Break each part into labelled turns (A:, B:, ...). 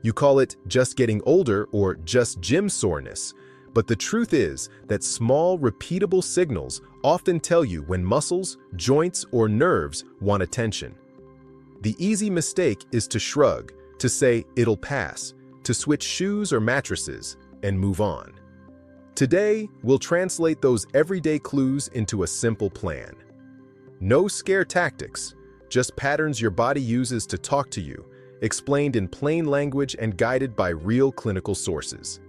A: You call it just getting older or just gym soreness, but the truth is that small, repeatable signals often tell you when muscles, joints, or nerves want attention. The easy mistake is to shrug, to say it'll pass, to switch shoes or mattresses, and move on. Today, we'll translate those everyday clues into a simple plan. No scare tactics, just patterns your body uses to talk to you, explained in plain language and guided by real clinical sources.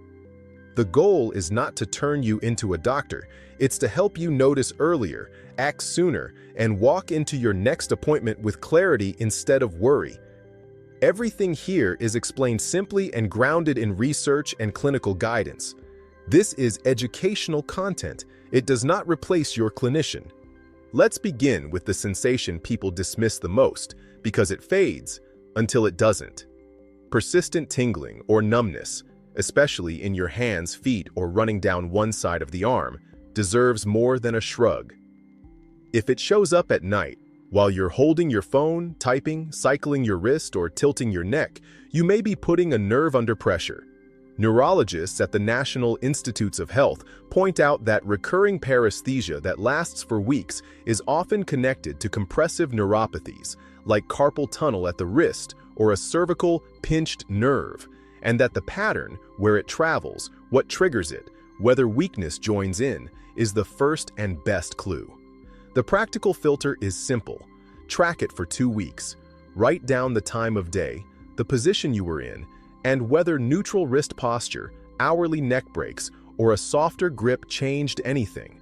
A: The goal is not to turn you into a doctor, it's to help you notice earlier, act sooner, and walk into your next appointment with clarity instead of worry. Everything here is explained simply and grounded in research and clinical guidance. This is educational content. It does not replace your clinician. Let's begin with the sensation people dismiss the most because it fades until it doesn't. Persistent tingling or numbness, especially in your hands, feet, or running down one side of the arm, deserves more than a shrug. If it shows up at night, while you're holding your phone, typing, cycling your wrist, or tilting your neck, you may be putting a nerve under pressure. Neurologists at the National Institutes of Health point out that recurring paresthesia that lasts for weeks is often connected to compressive neuropathies, like carpal tunnel at the wrist or a cervical pinched nerve, and that the pattern, where it travels, what triggers it, whether weakness joins in, is the first and best clue. The practical filter is simple. Track it for 2 weeks. Write down the time of day, the position you were in, and whether neutral wrist posture, hourly neck breaks, or a softer grip changed anything.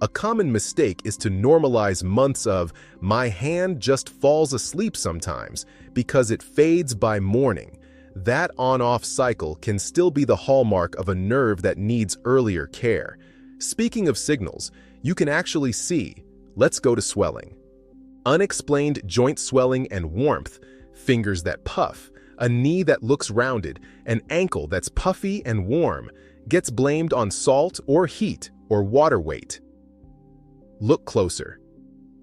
A: A common mistake is to normalize months of "my hand just falls asleep sometimes" because it fades by morning. That on-off cycle can still be the hallmark of a nerve that needs earlier care. Speaking of signals, you can actually see. Let's go to swelling. Unexplained joint swelling and warmth, fingers that puff, a knee that looks rounded, an ankle that's puffy and warm, gets blamed on salt or heat or water weight. Look closer.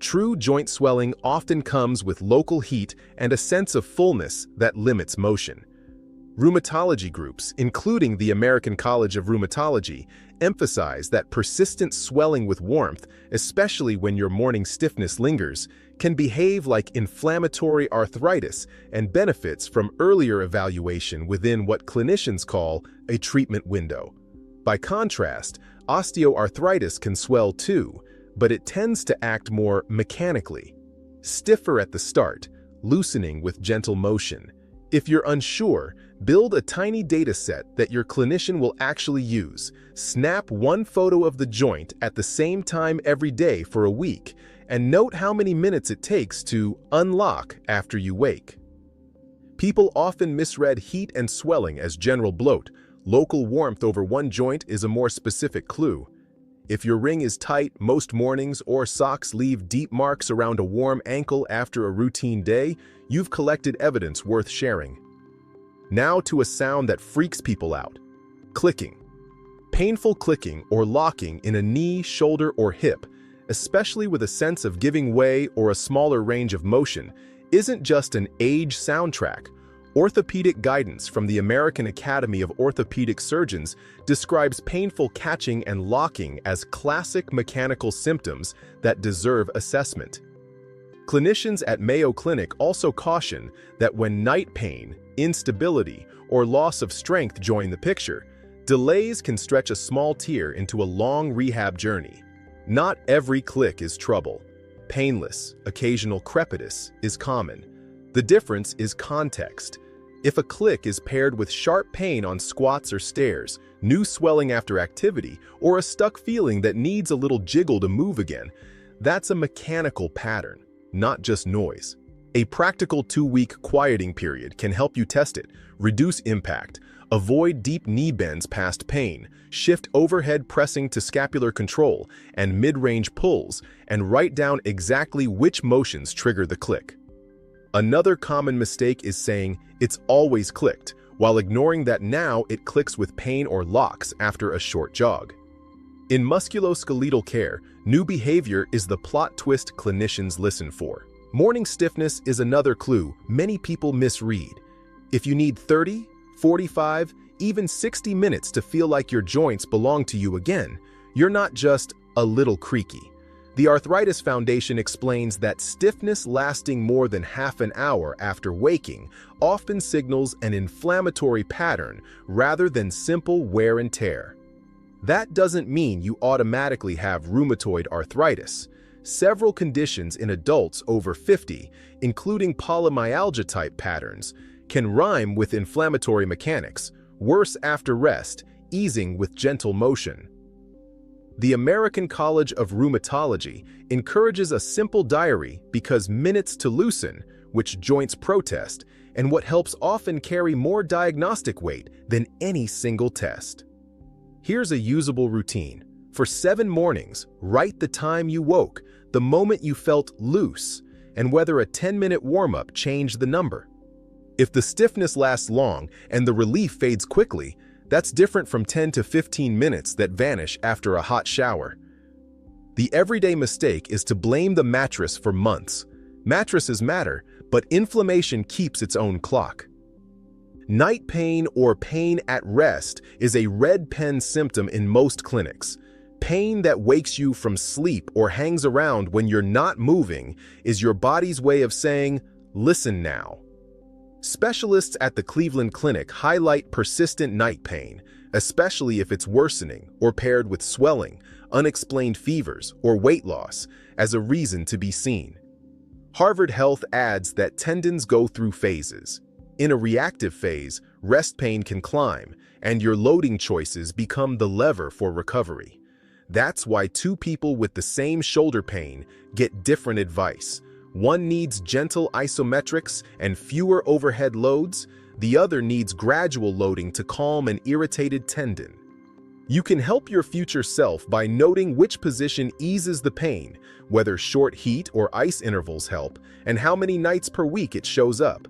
A: True joint swelling often comes with local heat and a sense of fullness that limits motion. Rheumatology groups, including the American College of Rheumatology, emphasize that persistent swelling with warmth, especially when your morning stiffness lingers, can behave like inflammatory arthritis and benefits from earlier evaluation within what clinicians call a treatment window. By contrast, osteoarthritis can swell too, but it tends to act more mechanically. Stiffer at the start, loosening with gentle motion. If you're unsure, build a tiny data set that your clinician will actually use. Snap one photo of the joint at the same time every day for a week, and note how many minutes it takes to unlock after you wake. People often misread heat and swelling as general bloat. Local warmth over one joint is a more specific clue. If your ring is tight most mornings or socks leave deep marks around a warm ankle after a routine day, you've collected evidence worth sharing. Now to a sound that freaks people out. Clicking. Painful clicking or locking in a knee, shoulder, or hip, especially with a sense of giving way or a smaller range of motion, isn't just an age soundtrack. Orthopedic guidance from the American Academy of Orthopedic Surgeons describes painful catching and locking as classic mechanical symptoms that deserve assessment. Clinicians at Mayo Clinic also caution that when night pain, instability, or loss of strength join the picture, delays can stretch a small tear into a long rehab journey. Not every click is trouble. Painless, occasional crepitus is common. The difference is context. If a click is paired with sharp pain on squats or stairs, new swelling after activity, or a stuck feeling that needs a little jiggle to move again, that's a mechanical pattern, not just noise. A practical 2-week quieting period can help you test it, reduce impact, avoid deep knee bends past pain, shift overhead pressing to scapular control and mid-range pulls, and write down exactly which motions trigger the click. Another common mistake is saying it's always clicked, while ignoring that now it clicks with pain or locks after a short jog. In musculoskeletal care, new behavior is the plot twist clinicians listen for. Morning stiffness is another clue many people misread. If you need 30, 45, even 60 minutes to feel like your joints belong to you again. You're not just a little creaky. The Arthritis Foundation explains that stiffness lasting more than half an hour after waking often signals an inflammatory pattern rather than simple wear and tear. That doesn't mean you automatically have rheumatoid arthritis. Several conditions in adults over 50, including polymyalgia-type patterns, can rhyme with inflammatory mechanics, worse after rest, easing with gentle motion. The American College of Rheumatology encourages a simple diary because minutes to loosen, which joints protest, and what helps often carry more diagnostic weight than any single test. Here's a usable routine. For 7 mornings, write the time you woke, the moment you felt loose, and whether a 10-minute warm-up changed the number. If the stiffness lasts long and the relief fades quickly, that's different from 10 to 15 minutes that vanish after a hot shower. The everyday mistake is to blame the mattress for months. Mattresses matter, but inflammation keeps its own clock. Night pain or pain at rest is a red pen symptom in most clinics. Pain that wakes you from sleep or hangs around when you're not moving is your body's way of saying, "Listen now." Specialists at the Cleveland Clinic highlight persistent night pain, especially if it's worsening or paired with swelling, unexplained fevers, or weight loss, as a reason to be seen. Harvard Health adds that tendons go through phases. In a reactive phase, rest pain can climb, and your loading choices become the lever for recovery. That's why 2 people with the same shoulder pain get different advice. One needs gentle isometrics and fewer overhead loads. The other needs gradual loading to calm an irritated tendon. You can help your future self by noting which position eases the pain, whether short heat or ice intervals help, and how many nights per week it shows up.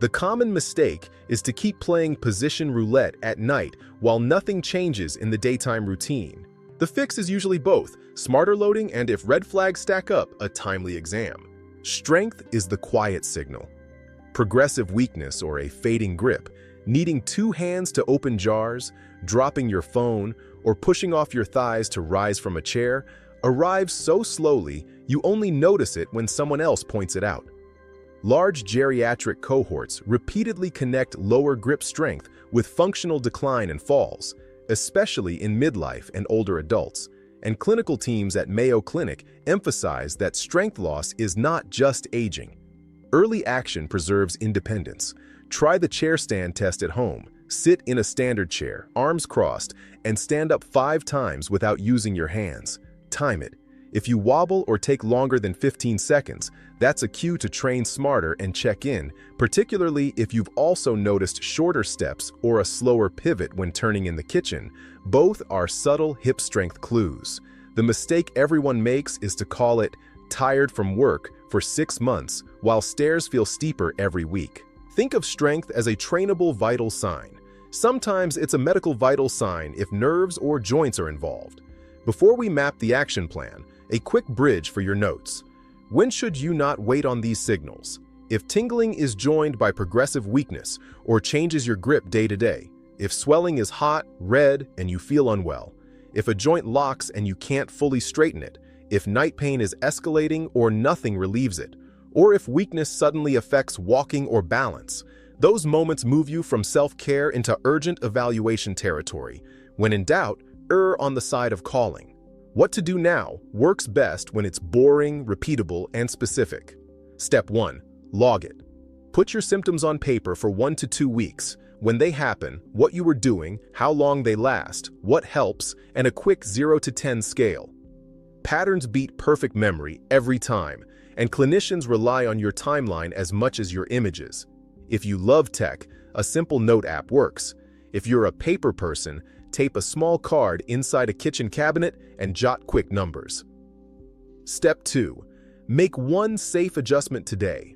A: The common mistake is to keep playing position roulette at night while nothing changes in the daytime routine. The fix is usually both, smarter loading and, if red flags stack up, a timely exam. Strength is the quiet signal. Progressive weakness or a fading grip, needing 2 hands to open jars, dropping your phone, or pushing off your thighs to rise from a chair, arrives so slowly you only notice it when someone else points it out. Large geriatric cohorts repeatedly connect lower grip strength with functional decline and falls, especially in midlife and older adults. And clinical teams at Mayo Clinic emphasize that strength loss is not just aging. Early action preserves independence. Try the chair stand test at home. Sit in a standard chair, arms crossed, and stand up 5 times without using your hands. Time it. If you wobble or take longer than 15 seconds, that's a cue to train smarter and check in, particularly if you've also noticed shorter steps or a slower pivot when turning in the kitchen. Both are subtle hip strength clues. The mistake everyone makes is to call it tired from work for 6 months, while stairs feel steeper every week. Think of strength as a trainable vital sign. Sometimes it's a medical vital sign if nerves or joints are involved. Before we map the action plan, a quick bridge for your notes. When should you not wait on these signals? If tingling is joined by progressive weakness or changes your grip day to day, if swelling is hot, red, and you feel unwell, if a joint locks and you can't fully straighten it, if night pain is escalating or nothing relieves it, or if weakness suddenly affects walking or balance, those moments move you from self-care into urgent evaluation territory. When in doubt, err on the side of calling. What to do now works best when it's boring, repeatable, and specific. Step 1. Log it. Put your symptoms on paper for 1 to 2 weeks. When they happen, what you were doing, how long they last, what helps, and a quick 0 to 10 scale. Patterns beat perfect memory every time, and clinicians rely on your timeline as much as your images. If you love tech, a simple note app works. If you're a paper person, tape a small card inside a kitchen cabinet and jot quick numbers. Step 2. Make one safe adjustment today.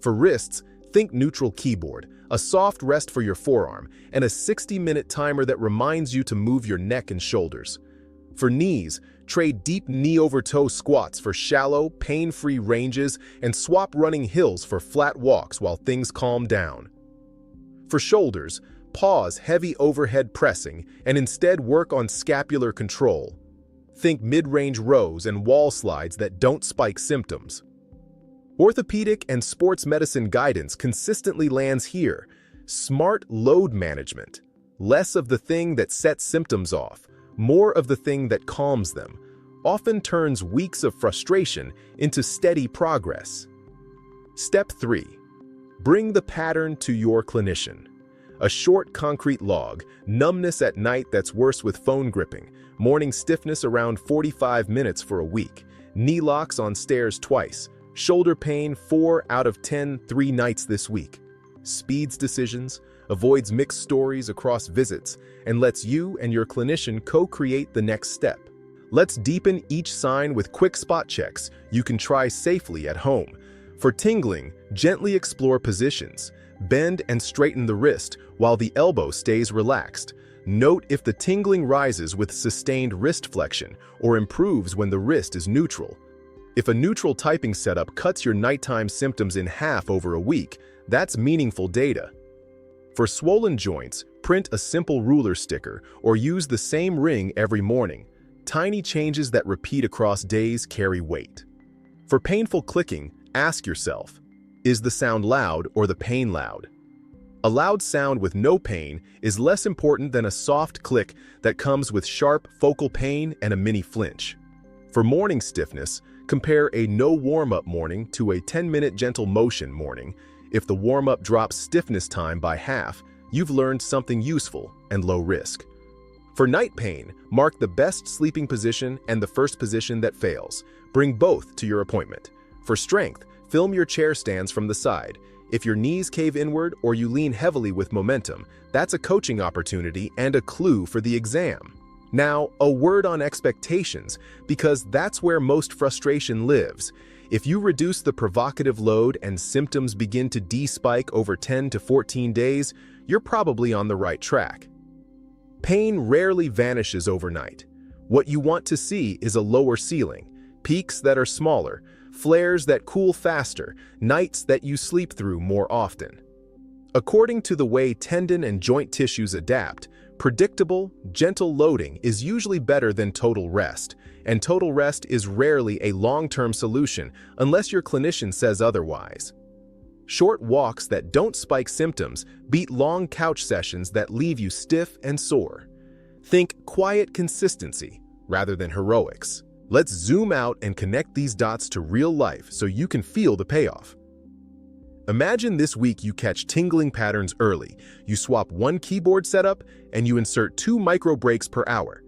A: For wrists, think neutral keyboard, a soft rest for your forearm, and a 60-minute timer that reminds you to move your neck and shoulders. For knees, trade deep knee-over-toe squats for shallow, pain-free ranges and swap running hills for flat walks while things calm down. For shoulders, pause heavy overhead pressing and instead work on scapular control. Think mid-range rows and wall slides that don't spike symptoms. Orthopedic and sports medicine guidance consistently lands here. Smart load management. Less of the thing that sets symptoms off, more of the thing that calms them, often turns weeks of frustration into steady progress. Step 3. Bring the pattern to your clinician. A short concrete log, numbness at night that's worse with phone gripping, morning stiffness around 45 minutes for a week, knee locks on stairs twice, shoulder pain 4 out of 10 3 nights this week. Speeds decisions, avoids mixed stories across visits, and lets you and your clinician co-create the next step. Let's deepen each sign with quick spot checks you can try safely at home. For tingling, gently explore positions. Bend and straighten the wrist while the elbow stays relaxed. Note if the tingling rises with sustained wrist flexion or improves when the wrist is neutral. If a neutral typing setup cuts your nighttime symptoms in half over a week, that's meaningful data. For swollen joints, print a simple ruler sticker or use the same ring every morning. Tiny changes that repeat across days carry weight. For painful clicking, ask yourself, is the sound loud or the pain loud? A loud sound with no pain is less important than a soft click that comes with sharp focal pain and a mini flinch. For morning stiffness, compare a no warm-up morning to a 10-minute gentle motion morning. If the warm-up drops stiffness time by half, you've learned something useful and low risk. For night pain, mark the best sleeping position and the first position that fails. Bring both to your appointment. For strength, film your chair stands from the side. If your knees cave inward or you lean heavily with momentum, that's a coaching opportunity and a clue for the exam. Now, a word on expectations, because that's where most frustration lives. If you reduce the provocative load and symptoms begin to de-spike over 10 to 14 days, you're probably on the right track. Pain rarely vanishes overnight. What you want to see is a lower ceiling, peaks that are smaller, flares that cool faster, nights that you sleep through more often. According to the way tendon and joint tissues adapt, predictable, gentle loading is usually better than total rest, and total rest is rarely a long-term solution unless your clinician says otherwise. Short walks that don't spike symptoms beat long couch sessions that leave you stiff and sore. Think quiet consistency rather than heroics. Let's zoom out and connect these dots to real life so you can feel the payoff. Imagine this week you catch tingling patterns early. You swap one keyboard setup and you insert 2 micro breaks per hour.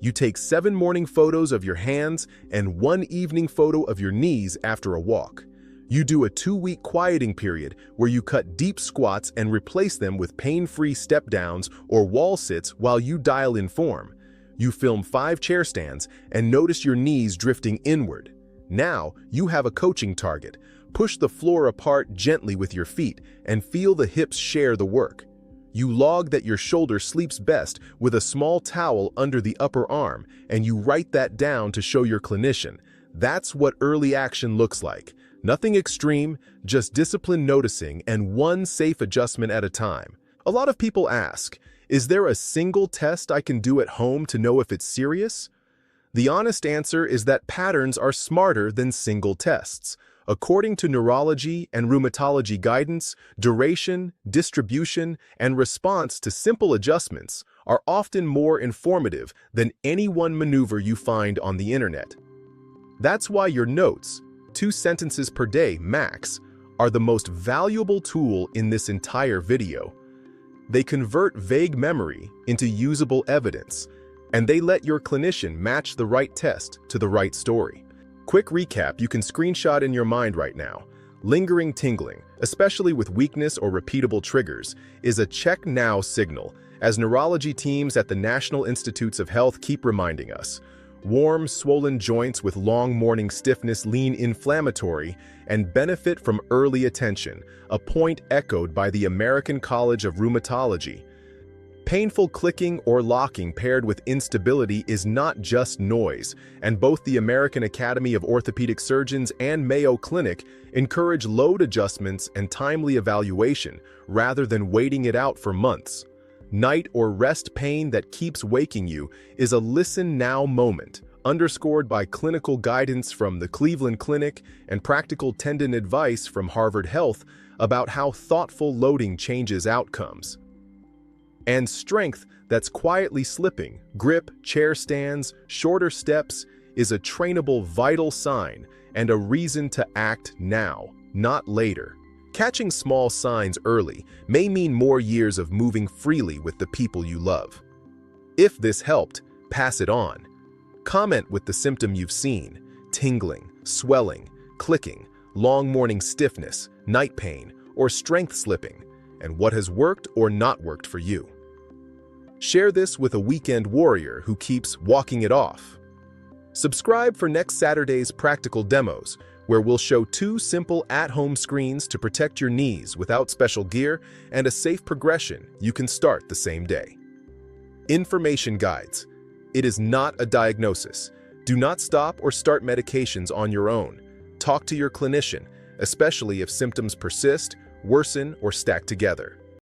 A: You take 7 morning photos of your hands and 1 evening photo of your knees after a walk. You do a 2-week quieting period where you cut deep squats and replace them with pain-free step downs or wall sits while you dial in form. You film 5 chair stands and notice your knees drifting inward. Now you have a coaching target. Push the floor apart gently with your feet and feel the hips share the work. You log that your shoulder sleeps best with a small towel under the upper arm, and you write that down to show your clinician. That's what early action looks like. Nothing extreme, just disciplined noticing and one safe adjustment at a time. A lot of people ask, is there a single test I can do at home to know if it's serious? The honest answer is that patterns are smarter than single tests. According to neurology and rheumatology guidance, duration, distribution, and response to simple adjustments are often more informative than any one maneuver you find on the internet. That's why your notes, 2 sentences per day max, are the most valuable tool in this entire video. They convert vague memory into usable evidence, and they let your clinician match the right test to the right story. Quick recap you can screenshot in your mind right now. Lingering tingling, especially with weakness or repeatable triggers, is a check now signal, as neurology teams at the National Institutes of Health keep reminding us. Warm, swollen joints with long morning stiffness lean inflammatory and benefit from early attention, a point echoed by the American College of Rheumatology. Painful clicking or locking paired with instability is not just noise, and both the American Academy of Orthopedic Surgeons and Mayo Clinic encourage load adjustments and timely evaluation rather than waiting it out for months. Night or rest pain that keeps waking you is a listen now moment, underscored by clinical guidance from the Cleveland Clinic and practical tendon advice from Harvard Health about how thoughtful loading changes outcomes. And strength that's quietly slipping, grip, chair stands, shorter steps, is a trainable vital sign and a reason to act now, not later. Catching small signs early may mean more years of moving freely with the people you love. If this helped, pass it on. Comment with the symptom you've seen: tingling, swelling, clicking, long morning stiffness, night pain, or strength slipping, and what has worked or not worked for you. Share this with a weekend warrior who keeps walking it off. Subscribe for next Saturday's practical demos, where we'll show 2 simple at-home screens to protect your knees without special gear and a safe progression you can start the same day. Information guides. It is not a diagnosis. Do not stop or start medications on your own. Talk to your clinician, especially if symptoms persist, worsen, or stack together.